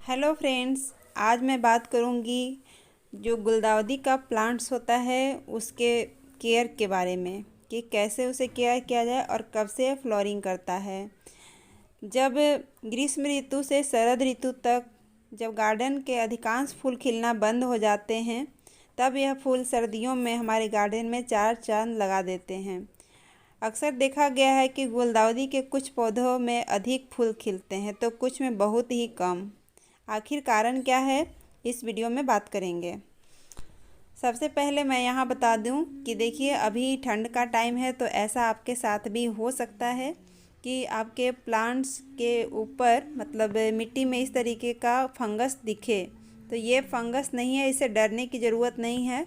Hello friends, आज मैं बात करूंगी जो गुलदाउदी का प्लांट्स होता है उसके केयर के बारे में कि कैसे उसे केयर किया जाए और कब से फ्लोरिंग करता है। जब ग्रीष्म ऋतु से शरद ऋतु तक जब गार्डन के अधिकांश फूल खिलना बंद हो जाते हैं, तब यह फूल सर्दियों में हमारे गार्डन में चार चांद लगा देते हैं। अक्सर देखा गया है कि गुलदाउदी के कुछ पौधों में अधिक फूल खिलते हैं तो कुछ में बहुत ही कम। आखिर कारण क्या है, इस वीडियो में बात करेंगे। सबसे पहले मैं यहाँ बता दूँ कि देखिए, अभी ठंड का टाइम है तो ऐसा आपके साथ भी हो सकता है कि आपके प्लांट्स के ऊपर मतलब मिट्टी में इस तरीके का फंगस दिखे। तो ये फंगस नहीं है, इसे डरने की ज़रूरत नहीं है।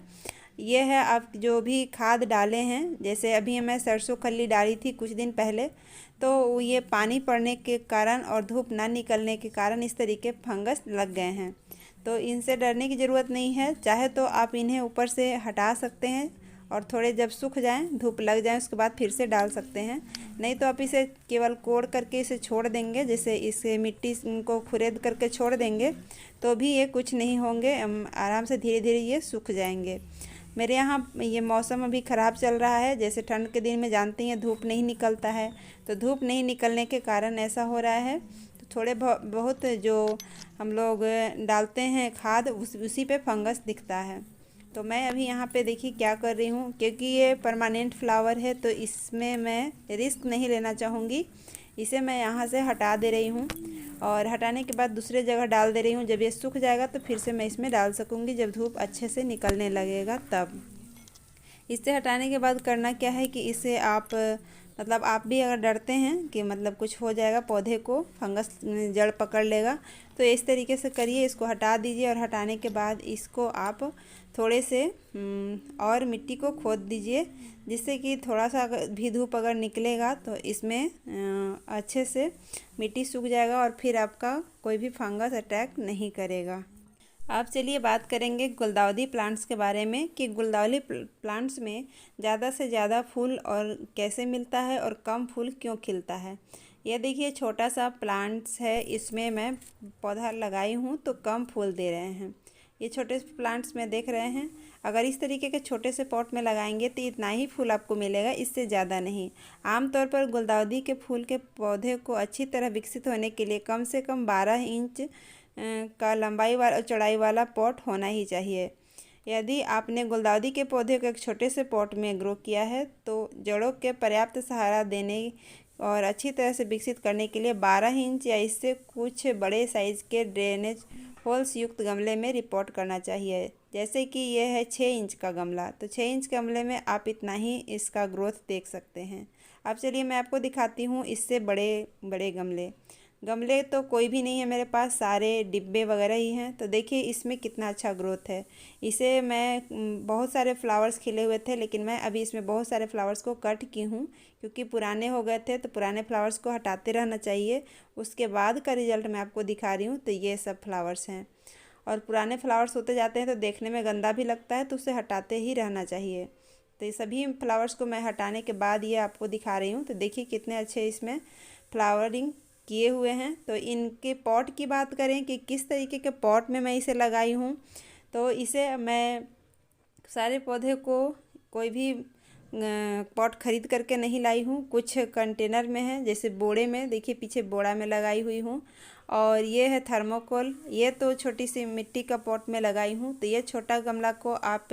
ये है आप जो भी खाद डाले हैं, जैसे अभी मैं सरसों खल्ली डाली थी कुछ दिन पहले, तो ये पानी पड़ने के कारण और धूप ना निकलने के कारण इस तरीके फंगस लग गए हैं। तो इनसे डरने की ज़रूरत नहीं है। चाहे तो आप इन्हें ऊपर से हटा सकते हैं और थोड़े जब सूख जाएं, धूप लग जाए, उसके बाद फिर से डाल सकते हैं। नहीं तो आप इसे केवल कोड़ करके इसे छोड़ देंगे, जैसे इसे मिट्टी को खुरेद करके छोड़ देंगे तो भी ये कुछ नहीं होंगे, आराम से धीरे धीरे ये सूख जाएंगे। मेरे यहाँ ये मौसम अभी ख़राब चल रहा है, जैसे ठंड के दिन में जानते हैं धूप नहीं निकलता है, तो धूप नहीं निकलने के कारण ऐसा हो रहा है। तो थोड़े बहुत जो हम लोग डालते हैं खाद उसी पे फंगस दिखता है। तो मैं अभी यहाँ पे देखिए क्या कर रही हूँ, क्योंकि ये परमानेंट फ्लावर है तो इसमें मैं रिस्क नहीं लेना चाहूँगी। इसे मैं यहाँ से हटा दे रही हूँ और हटाने के बाद दूसरे जगह डाल दे रही हूँ। जब ये सूख जाएगा तो फिर से मैं इसमें डाल सकूँगी, जब धूप अच्छे से निकलने लगेगा तब। इसे हटाने के बाद करना क्या है कि इसे आप मतलब आप भी अगर डरते हैं कि मतलब कुछ हो जाएगा, पौधे को फंगस जड़ पकड़ लेगा, तो इस तरीके से करिए, इसको हटा दीजिए। और हटाने के बाद इसको आप थोड़े से और मिट्टी को खोद दीजिए, जिससे कि थोड़ा सा भी धूप अगर निकलेगा तो इसमें अच्छे से मिट्टी सूख जाएगा और फिर आपका कोई भी फंगस अटैक नहीं करेगा। अब चलिए बात करेंगे गुलदाउदी प्लांट्स के बारे में कि गुलदाउदी प्लांट्स में ज़्यादा से ज़्यादा फूल और कैसे मिलता है और कम फूल क्यों खिलता है। यह देखिए छोटा सा प्लांट्स है, इसमें मैं पौधा लगाई हूँ तो कम फूल दे रहे हैं। ये छोटे प्लांट्स में देख रहे हैं, अगर इस तरीके के छोटे से पॉट में लगाएंगे तो इतना ही फूल आपको मिलेगा, इससे ज़्यादा नहीं। आमतौर पर गुलदाउदी के फूल के पौधे को अच्छी तरह विकसित होने के लिए कम से कम 12 इंच का लंबाई वाला चौड़ाई वाला पॉट होना ही चाहिए। यदि आपने गुलदाउदी के पौधे को एक छोटे से पॉट में ग्रो किया है तो जड़ों के पर्याप्त सहारा देने और अच्छी तरह से विकसित करने के लिए 12 इंच या इससे कुछ बड़े साइज़ के ड्रेनेज होल्स युक्त गमले में रिपोर्ट करना चाहिए। जैसे कि यह है 6 इंच का गमला, तो 6 इंच गमले में आप इतना ही इसका ग्रोथ देख सकते हैं। अब चलिए मैं आपको दिखाती हूँ इससे बड़े बड़े गमले। गमले तो कोई भी नहीं है मेरे पास, सारे डिब्बे वगैरह ही हैं। तो देखिए इसमें कितना अच्छा ग्रोथ है। इसे मैं बहुत सारे फ्लावर्स खिले हुए थे, लेकिन मैं अभी इसमें बहुत सारे फ्लावर्स को कट की हूँ क्योंकि पुराने हो गए थे, तो पुराने फ्लावर्स को हटाते रहना चाहिए। उसके बाद का रिजल्ट मैं आपको दिखा रही हूँ। तो ये सब फ्लावर्स हैं और पुराने फ्लावर्स होते जाते हैं तो देखने में गंदा भी लगता है, तो उसे हटाते ही रहना चाहिए। तो ये सभी फ्लावर्स को मैं हटाने के बाद ये आपको दिखा रही हूँ। तो देखिए कितने अच्छे इसमें फ्लावरिंग किए हुए हैं। तो इनके पॉट की बात करें कि किस तरीके के पॉट में मैं इसे लगाई हूँ, तो इसे मैं सारे पौधे को कोई भी पॉट खरीद करके नहीं लाई हूँ, कुछ कंटेनर में है, जैसे बोड़े में, देखिए पीछे बोड़ा में लगाई हुई हूँ। और ये है थर्मोकोल, ये तो छोटी सी मिट्टी का पॉट में लगाई हूँ। तो ये छोटा गमला को आप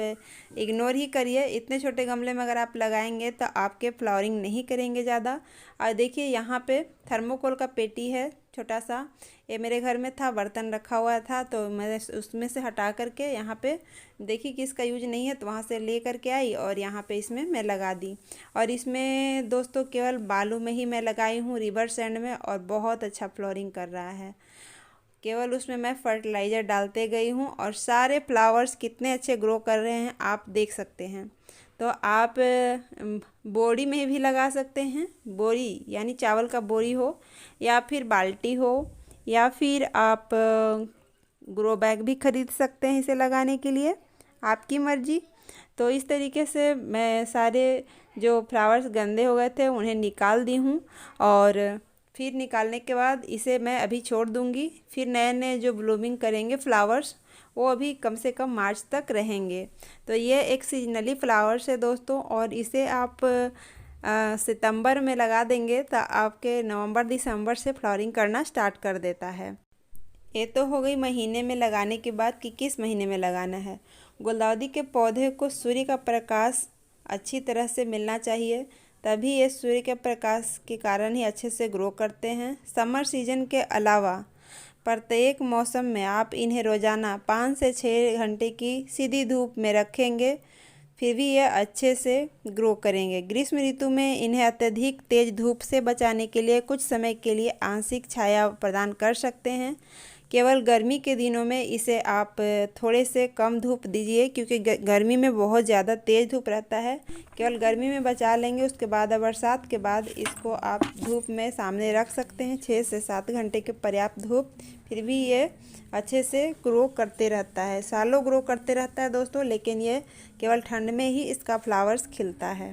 इग्नोर ही करिए, इतने छोटे गमले में अगर आप लगाएंगे तो आपके फ्लावरिंग नहीं करेंगे ज़्यादा। और देखिए यहाँ पे थर्मोकोल का पेटी है छोटा सा, ये मेरे घर में था, बर्तन रखा हुआ था तो मैं उसमें से हटा करके यहाँ पे देखी कि इसका यूज नहीं है तो वहाँ से ले करके आई और यहाँ पे इसमें मैं लगा दी। और इसमें दोस्तों केवल बालू में ही मैं लगाई हूँ, रिवर सैंड में, और बहुत अच्छा फ्लोरिंग कर रहा है। केवल उसमें मैं फर्टिलाइज़र डालते गई हूँ और सारे फ्लावर्स कितने अच्छे ग्रो कर रहे हैं आप देख सकते हैं। तो आप बोरी में भी लगा सकते हैं, बोरी यानी चावल का बोरी हो या फिर बाल्टी हो, या फिर आप ग्रो बैग भी खरीद सकते हैं इसे लगाने के लिए, आपकी मर्जी। तो इस तरीके से मैं सारे जो फ्लावर्स गंदे हो गए थे उन्हें निकाल दी हूँ और फिर निकालने के बाद इसे मैं अभी छोड़ दूंगी। फिर नए नए जो ब्लूमिंग करेंगे फ्लावर्स वो अभी कम से कम मार्च तक रहेंगे। तो ये एक सीजनली फ्लावर्स है दोस्तों, और इसे आप सितंबर में लगा देंगे तो आपके नवंबर दिसंबर से फ्लावरिंग करना स्टार्ट कर देता है। ये तो हो गई महीने में लगाने की बात कि किस महीने में लगाना है। गुलदाउदी के पौधे को सूर्य का प्रकाश अच्छी तरह से मिलना चाहिए, तभी ये सूर्य के प्रकाश के कारण ही अच्छे से ग्रो करते हैं। समर सीजन के अलावा प्रत्येक मौसम में आप इन्हें रोज़ाना 5 से 6 घंटे की सीधी धूप में रखेंगे, फिर भी ये अच्छे से ग्रो करेंगे। ग्रीष्म ऋतु में इन्हें अत्यधिक तेज धूप से बचाने के लिए कुछ समय के लिए आंशिक छाया प्रदान कर सकते हैं। केवल गर्मी के दिनों में इसे आप थोड़े से कम धूप दीजिए, क्योंकि गर्मी में बहुत ज़्यादा तेज़ धूप रहता है। केवल गर्मी में बचा लेंगे, उसके बाद बरसात के बाद इसको आप धूप में सामने रख सकते हैं। 6 से 7 घंटे के पर्याप्त धूप, फिर भी ये अच्छे से ग्रो करते रहता है। सालों ग्रो करते रहता है दोस्तों, लेकिन ये केवल ठंड में ही इसका फ्लावर्स खिलता है।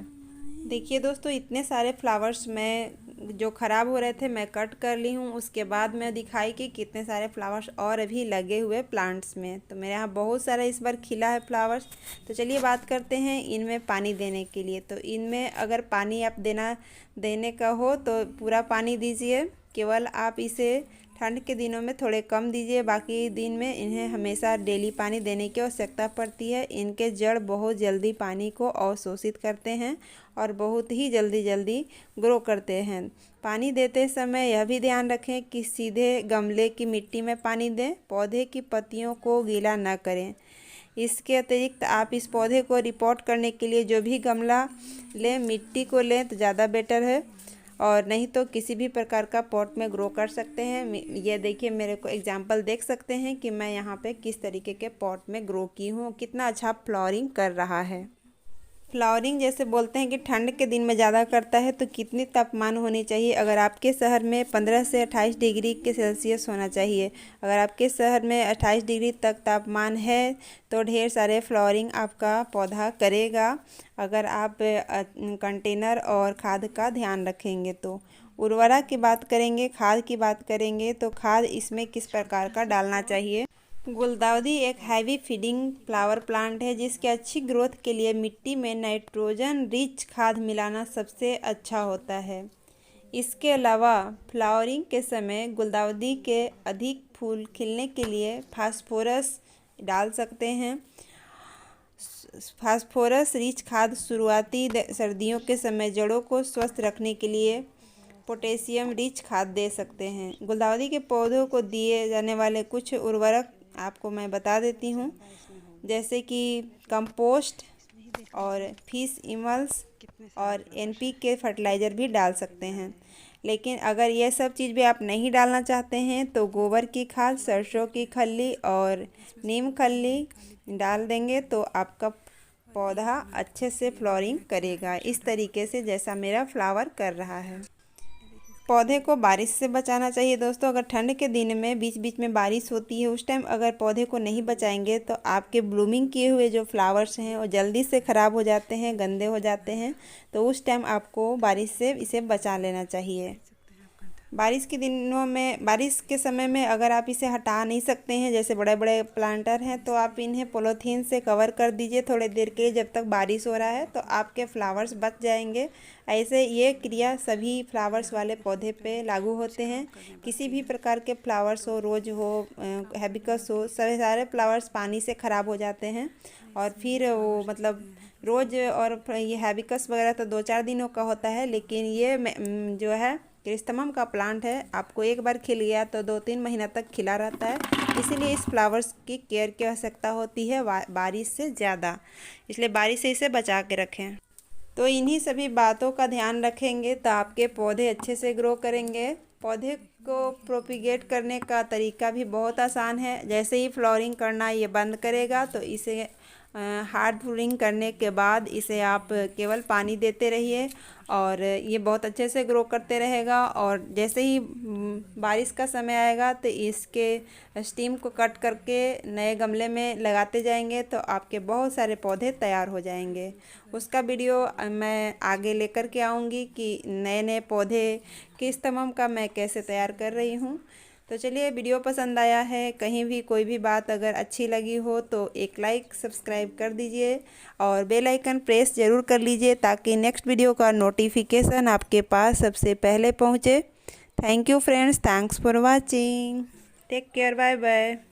देखिए दोस्तों, इतने सारे फ्लावर्स मैं जो ख़राब हो रहे थे मैं कट कर ली हूँ। उसके बाद मैं दिखाई कि कितने सारे फ्लावर्स और अभी लगे हुए प्लांट्स में। तो मेरे यहाँ बहुत सारा इस बार खिला है फ्लावर्स। तो चलिए बात करते हैं इनमें पानी देने के लिए। तो इनमें अगर पानी आप देने का हो तो पूरा पानी दीजिए। केवल आप इसे ठंड के दिनों में थोड़े कम दीजिए, बाकी दिन में इन्हें हमेशा डेली पानी देने की आवश्यकता पड़ती है। इनके जड़ बहुत जल्दी पानी को अवशोषित करते हैं और बहुत ही जल्दी ग्रो करते हैं। पानी देते समय यह भी ध्यान रखें कि सीधे गमले की मिट्टी में पानी दें, पौधे की पत्तियों को गीला न करें। इसके अतिरिक्त आप इस पौधे को रिपोर्ट करने के लिए जो भी गमला लें, मिट्टी को लें तो ज़्यादा बेटर है, और नहीं तो किसी भी प्रकार का पॉट में ग्रो कर सकते हैं। ये देखिए, मेरे को एग्जांपल देख सकते हैं कि मैं यहाँ पे किस तरीके के पॉट में ग्रो की हूँ, कितना अच्छा फ्लावरिंग कर रहा है। फ्लावरिंग जैसे बोलते हैं कि ठंड के दिन में ज़्यादा करता है, तो कितनी तापमान होनी चाहिए? अगर आपके शहर में 15 से 28 डिग्री के सेल्सियस होना चाहिए। अगर आपके शहर में 28 डिग्री तक तापमान है तो ढेर सारे फ्लावरिंग आपका पौधा करेगा, अगर आप कंटेनर और खाद का ध्यान रखेंगे तो। उर्वरक की बात करेंगे, खाद की बात करेंगे तो खाद इसमें किस प्रकार का डालना चाहिए? गुलदाउदी एक हैवी फीडिंग फ्लावर प्लांट है, जिसके अच्छी ग्रोथ के लिए मिट्टी में नाइट्रोजन रिच खाद मिलाना सबसे अच्छा होता है। इसके अलावा फ्लावरिंग के समय गुलदाउदी के अधिक फूल खिलने के लिए फास्फोरस डाल सकते हैं। फास्फोरस रिच खाद शुरुआती सर्दियों के समय जड़ों को स्वस्थ रखने के लिए पोटेशियम रिच खाद दे सकते हैं। गुलदाउदी के पौधों को दिए जाने वाले कुछ उर्वरक आपको मैं बता देती हूँ, जैसे कि कंपोस्ट और फिश इमल्स और NPK फर्टिलाइज़र भी डाल सकते हैं। लेकिन अगर ये सब चीज़ भी आप नहीं डालना चाहते हैं तो गोबर की खाद, सरसों की खल्ली और नीम खल्ली डाल देंगे तो आपका पौधा अच्छे से फ्लावरिंग करेगा, इस तरीके से जैसा मेरा फ्लावर कर रहा है। पौधे को बारिश से बचाना चाहिए दोस्तों। अगर ठंड के दिन में बीच बीच में बारिश होती है, उस टाइम अगर पौधे को नहीं बचाएंगे तो आपके ब्लूमिंग किए हुए जो फ्लावर्स हैं वो जल्दी से ख़राब हो जाते हैं, गंदे हो जाते हैं। तो उस टाइम आपको बारिश से इसे बचा लेना चाहिए। बारिश के दिनों में, बारिश के समय में अगर आप इसे हटा नहीं सकते हैं, जैसे बड़े बड़े प्लांटर हैं, तो आप इन्हें पॉलीथीन से कवर कर दीजिए थोड़ी देर के लिए, जब तक बारिश हो रहा है, तो आपके फ्लावर्स बच जाएंगे। ऐसे ये क्रिया सभी फ्लावर्स वाले पौधे पे लागू होते हैं। किसी भी प्रकार के फ्लावर्स हो, रोज हो, हैबिस्कस हो, सारे फ्लावर्स पानी से ख़राब हो जाते हैं और फिर वो मतलब रोज़, और ये हैबिस्कस वगैरह तो 2-4 दिनों का होता है, लेकिन ये जो है क्रिसैंथेमम का प्लांट है, आपको एक बार खिल गया तो 2-3 महीना तक खिला रहता है। इसीलिए इस फ्लावर्स की केयर की आवश्यकता होती है बारिश से ज़्यादा, इसलिए बारिश से इसे बचा के रखें। तो इन्हीं सभी बातों का ध्यान रखेंगे तो आपके पौधे अच्छे से ग्रो करेंगे। पौधे को प्रोपिगेट करने का तरीका भी बहुत आसान है। जैसे ही फ्लावरिंग करना ये बंद करेगा तो इसे हार्ड प्रूनिंग करने के बाद इसे आप केवल पानी देते रहिए और ये बहुत अच्छे से ग्रो करते रहेगा। और जैसे ही बारिश का समय आएगा तो इसके स्टीम को कट करके नए गमले में लगाते जाएंगे तो आपके बहुत सारे पौधे तैयार हो जाएंगे। उसका वीडियो मैं आगे लेकर के आऊँगी कि नए नए पौधे किस तमाम का मैं कैसे तैयार कर रही हूँ। तो चलिए, वीडियो पसंद आया है, कहीं भी कोई भी बात अगर अच्छी लगी हो तो एक लाइक सब्सक्राइब कर दीजिए और बेल आइकन प्रेस ज़रूर कर लीजिए ताकि नेक्स्ट वीडियो का नोटिफिकेशन आपके पास सबसे पहले पहुंचे। Thank you friends, thanks for watching, take care, bye bye.